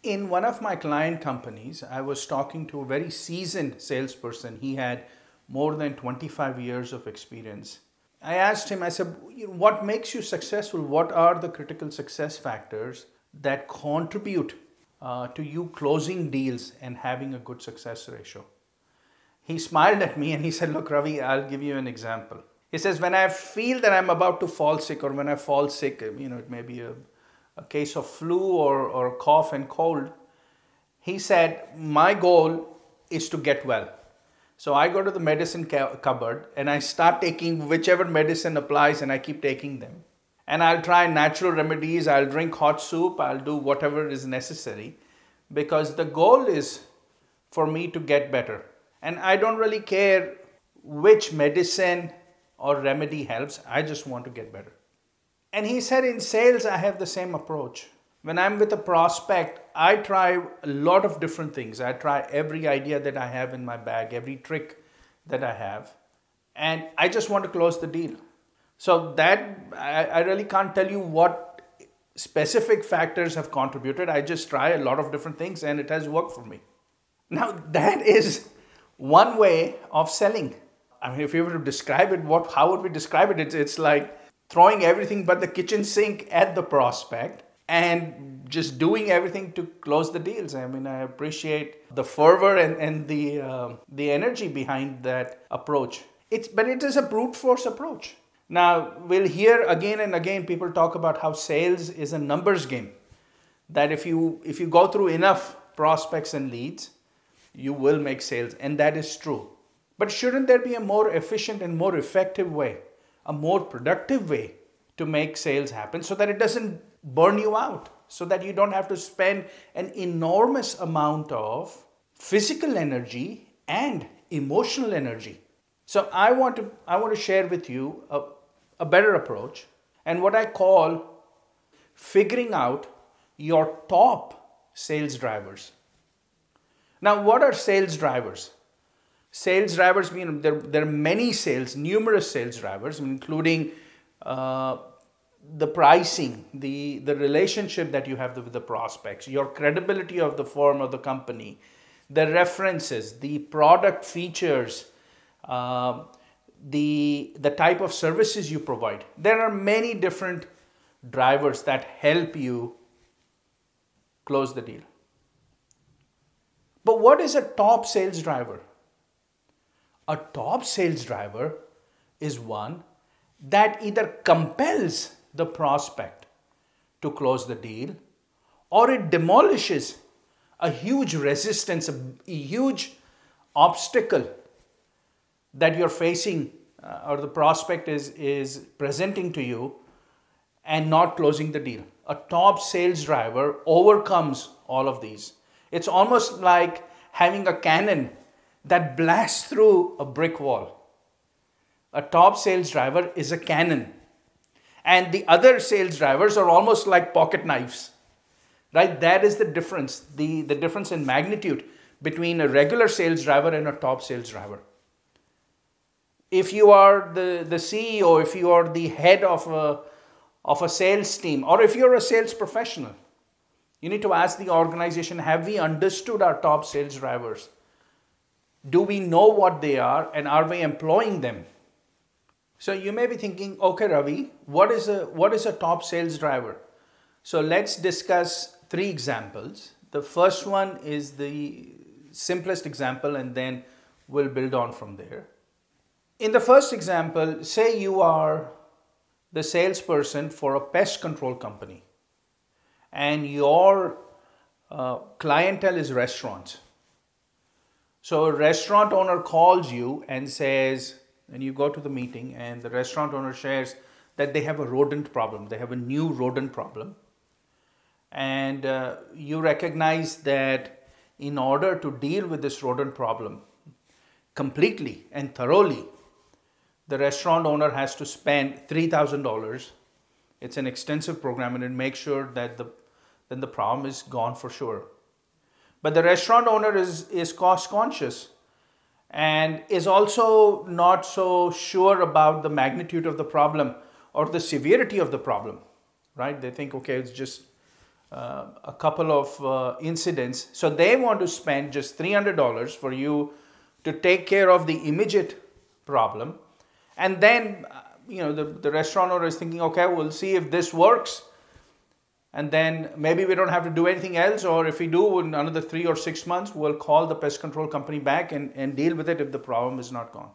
In one of my client companies, I was talking to a very seasoned salesperson. He had more than 25 years of experience. I asked him, I said, what makes you successful? What are the critical success factors that contribute to you closing deals and having a good success ratio? He smiled at me and he said, look, Ravi, I'll give you an example. He says, when I feel that I'm about to fall sick, or when I fall sick, it may be a case of flu or cough and cold. He said, my goal is to get well. So I go to the medicine cupboard and I start taking whichever medicine applies, and I keep taking them. And I'll try natural remedies, I'll drink hot soup, I'll do whatever is necessary, because the goal is for me to get better. And I don't really care which medicine or remedy helps, I just want to get better. And he said, in sales, I have the same approach. When I'm with a prospect, I try a lot of different things. I try every idea that I have in my bag, every trick that I have. And I just want to close the deal. So that, I really can't tell you what specific factors have contributed. I just try a lot of different things and it has worked for me. Now, that is one way of selling. I mean, if you were to describe it, how would we describe it? It's like throwing everything but the kitchen sink at the prospect and just doing everything to close the deals. I mean, I appreciate the fervor and the energy behind that approach. But it is a brute force approach. Now, we'll hear again and again people talk about how sales is a numbers game. That if you go through enough prospects and leads, you will make sales. And that is true. But shouldn't there be a more efficient and more effective way, a more productive way to make sales happen, so that it doesn't burn you out, so that you don't have to spend an enormous amount of physical energy and emotional energy? So I want to share with you a better approach, and what I call figuring out your top sales drivers. Now, what are sales drivers? Sales drivers mean there are numerous sales drivers, including the pricing, the relationship that you have with the prospects, your credibility of the firm or the company, the references, the product features, the type of services you provide. There are many different drivers that help you close the deal. But what is a top sales driver? A top sales driver is one that either compels the prospect to close the deal, or it demolishes a huge resistance, a huge obstacle that you're facing or the prospect is presenting to you and not closing the deal. A top sales driver overcomes all of these. It's almost like having a cannon that blasts through a brick wall. A top sales driver is a cannon. And the other sales drivers are almost like pocket knives. Right? That is the difference. The difference in magnitude between a regular sales driver and a top sales driver. If you are the CEO, if you are the head of a sales team, or if you're a sales professional, you need to ask the organization, have we understood our top sales drivers? Do we know what they are, and are we employing them? So you may be thinking, okay, Ravi, what is a top sales driver? So let's discuss 3 examples. The first one is the simplest example, and then we'll build on from there. In the first example, say you are the salesperson for a pest control company, and your clientele is restaurants. So a restaurant owner calls you and says, and you go to the meeting, and the restaurant owner shares that they have a rodent problem. They have a new rodent problem. And you recognize that in order to deal with this rodent problem completely and thoroughly, the restaurant owner has to spend $3,000. It's an extensive program, and it makes sure that the problem is gone for sure. But the restaurant owner is cost conscious and is also not so sure about the magnitude of the problem or the severity of the problem, right? They think, okay, it's just a couple of incidents. So they want to spend just $300 for you to take care of the immediate problem. And then, the restaurant owner is thinking, okay, we'll see if this works. And then maybe we don't have to do anything else. Or if we do, in another 3 or 6 months, we'll call the pest control company back and deal with it if the problem is not gone.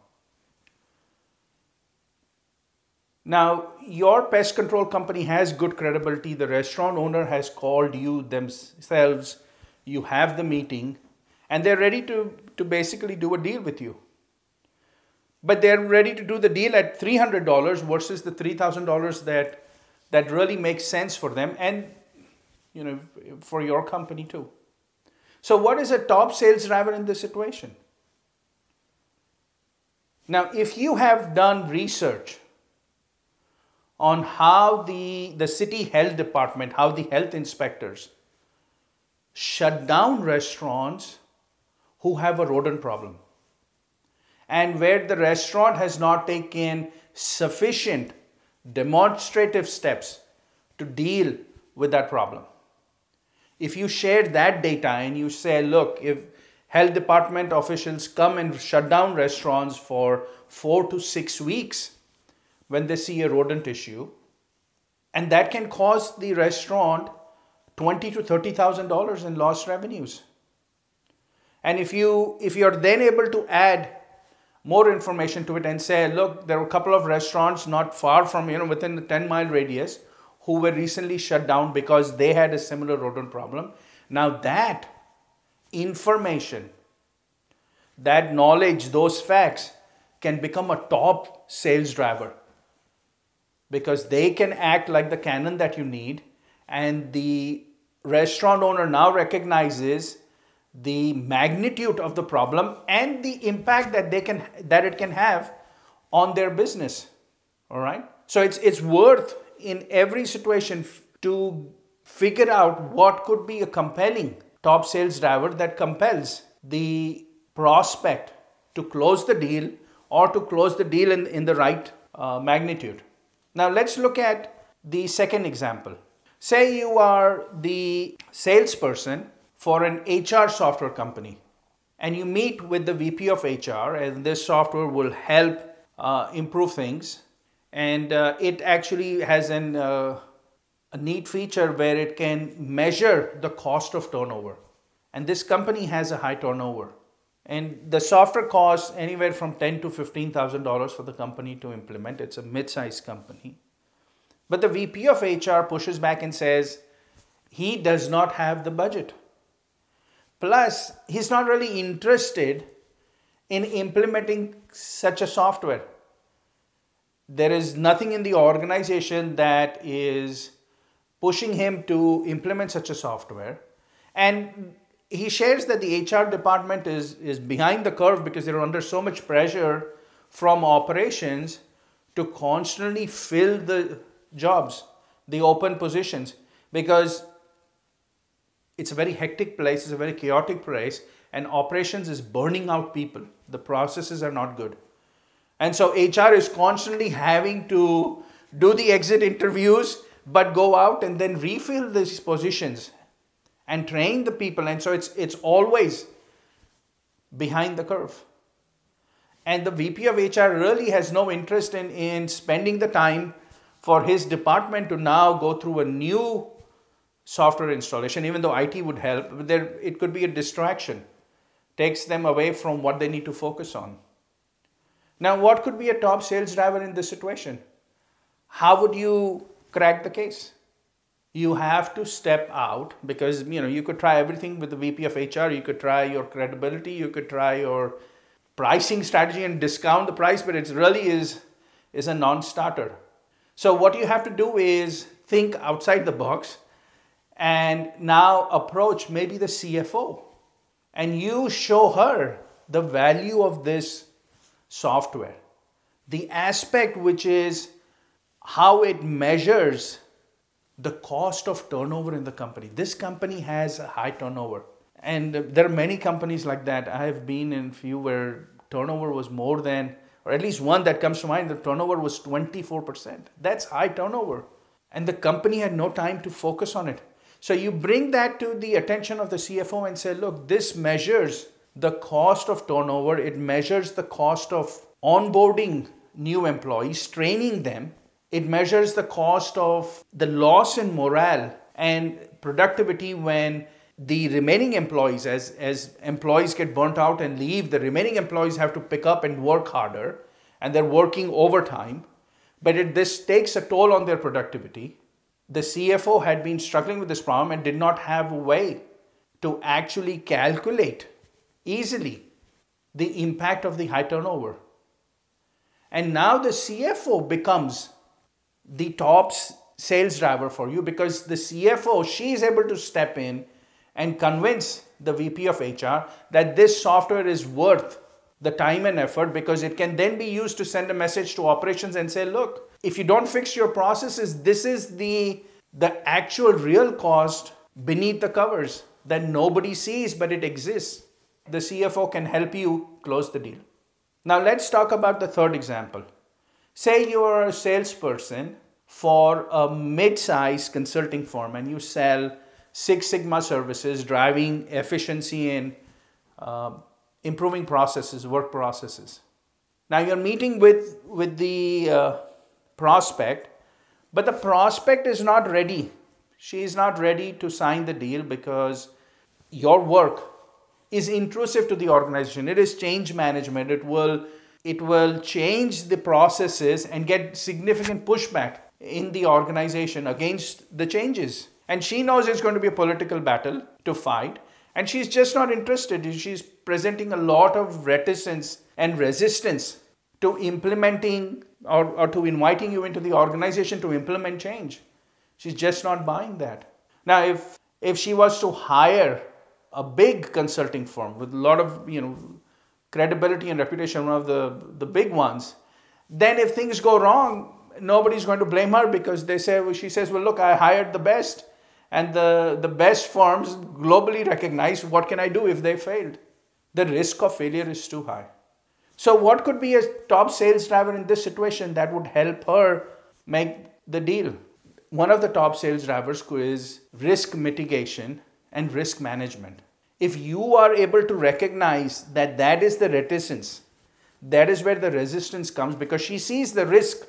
Now, your pest control company has good credibility. The restaurant owner has called you themselves. You have the meeting. And they're ready to basically do a deal with you. But they're ready to do the deal at $300 versus the $3,000 that really makes sense for them and for your company too. So what is a top sales driver in this situation? Now, if you have done research on how the city health department, how the health inspectors shut down restaurants who have a rodent problem, and where the restaurant has not taken sufficient demonstrative steps to deal with that problem. If you share that data and you say, look, if health department officials come and shut down restaurants for 4 to 6 weeks when they see a rodent issue, and that can cost the restaurant $20,000 to $30,000 in lost revenues. And if you're then able to add more information to it and say, look, there are a couple of restaurants not far from, within the 10-mile radius who were recently shut down because they had a similar rodent problem. Now that information, that knowledge, those facts can become a top sales driver because they can act like the cannon that you need, and the restaurant owner now recognizes the magnitude of the problem and the impact that it can have on their business. All right. So it's worth in every situation to figure out what could be a compelling top sales driver that compels the prospect to close the deal or to close the deal in the right magnitude. Now let's look at the second example. Say you are the salesperson for an HR software company, and you meet with the VP of HR, and this software will help improve things. And it actually has a neat feature where it can measure the cost of turnover. And this company has a high turnover. And the software costs anywhere from $10,000 to $15,000 for the company to implement. It's a mid-sized company. But the VP of HR pushes back and says he does not have the budget. Plus, he's not really interested in implementing such a software. There is nothing in the organization that is pushing him to implement such a software. And he shares that the HR department is behind the curve because they're under so much pressure from operations to constantly fill the jobs, the open positions, because it's a very hectic place, it's a very chaotic place, and operations is burning out people. The processes are not good. And so HR is constantly having to do the exit interviews, but go out and then refill these positions and train the people. And so it's always behind the curve. And the VP of HR really has no interest in spending the time for his department to now go through a new software installation, even though IT would help. It could be a distraction. Takes them away from what they need to focus on. Now, what could be a top sales driver in this situation? How would you crack the case? You have to step out because, you could try everything with the VP of HR. You could try your credibility. You could try your pricing strategy and discount the price, but it really is a non-starter. So what you have to do is think outside the box and now approach maybe the CFO and you show her the value of this software. The aspect which is how it measures the cost of turnover in the company. This company has a high turnover. And there are many companies like that. I have been in a few where turnover was more than, or at least one that comes to mind, the turnover was 24%. That's high turnover. And the company had no time to focus on it. So you bring that to the attention of the CFO and say, look, this measures the cost of turnover. It measures the cost of onboarding new employees, training them. It measures the cost of the loss in morale and productivity when the remaining employees, as employees get burnt out and leave, the remaining employees have to pick up and work harder, and they're working overtime. But this takes a toll on their productivity. The CFO had been struggling with this problem and did not have a way to actually calculate easily the impact of the high turnover. And now the CFO becomes the top sales driver for you, because the CFO, she is able to step in and convince the VP of HR that this software is worth the time and effort, because it can then be used to send a message to operations and say, look, if you don't fix your processes, this is the actual real cost beneath the covers that nobody sees, but it exists. The CFO can help you close the deal. Now let's talk about the third example. Say you are a salesperson for a mid-sized consulting firm and you sell Six Sigma services, driving efficiency in improving processes, work processes. Now you're meeting with the prospect, but the prospect is not ready. She is not ready to sign the deal because your work is intrusive to the organization. It is change management. It will change the processes and get significant pushback in the organization against the changes. And she knows it's going to be a political battle to fight. And she's just not interested. She's presenting a lot of reticence and resistance to implementing or to inviting you into the organization to implement change. She's just not buying that. Now, if she was to hire a big consulting firm with a lot of credibility and reputation, one of the big ones, then if things go wrong, nobody's going to blame her, because she says, well, look, I hired the best. And the best firms globally recognize, what can I do if they failed? The risk of failure is too high. So what could be a top sales driver in this situation that would help her make the deal? One of the top sales drivers is risk mitigation and risk management. If you are able to recognize that is the reticence, that is where the resistance comes, because she sees the risk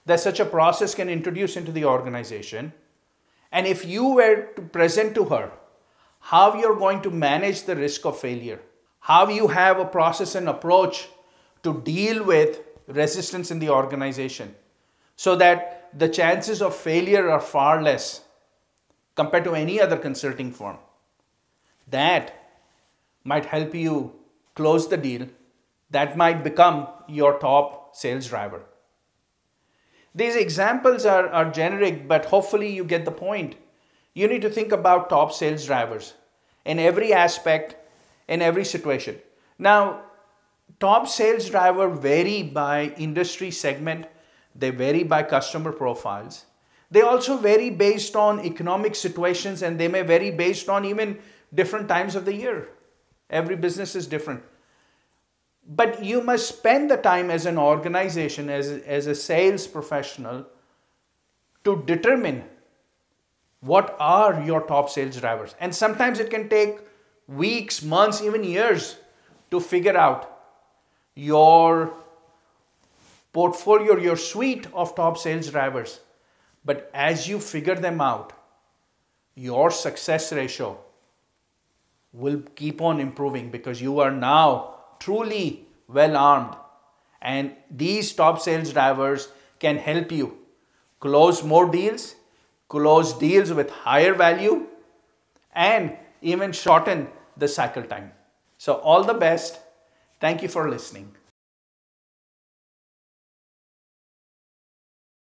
that such a process can introduce into the organization. And if you were to present to her how you're going to manage the risk of failure, how you have a process and approach to deal with resistance in the organization so that the chances of failure are far less compared to any other consulting firm, that might help you close the deal. That might become your top sales driver. These examples are generic, but hopefully you get the point. You need to think about top sales drivers in every aspect, in every situation. Now, top sales drivers vary by industry segment. They vary by customer profiles. They also vary based on economic situations, and they may vary based on even different times of the year. Every business is different. But you must spend the time as an organization, as a sales professional, to determine what are your top sales drivers. And sometimes it can take weeks, months, even years to figure out your portfolio, your suite of top sales drivers. But as you figure them out, your success ratio will keep on improving, because you are now truly well armed, and these top sales drivers can help you close more deals, close deals with higher value, and even shorten the cycle time. So all the best. Thank you for listening.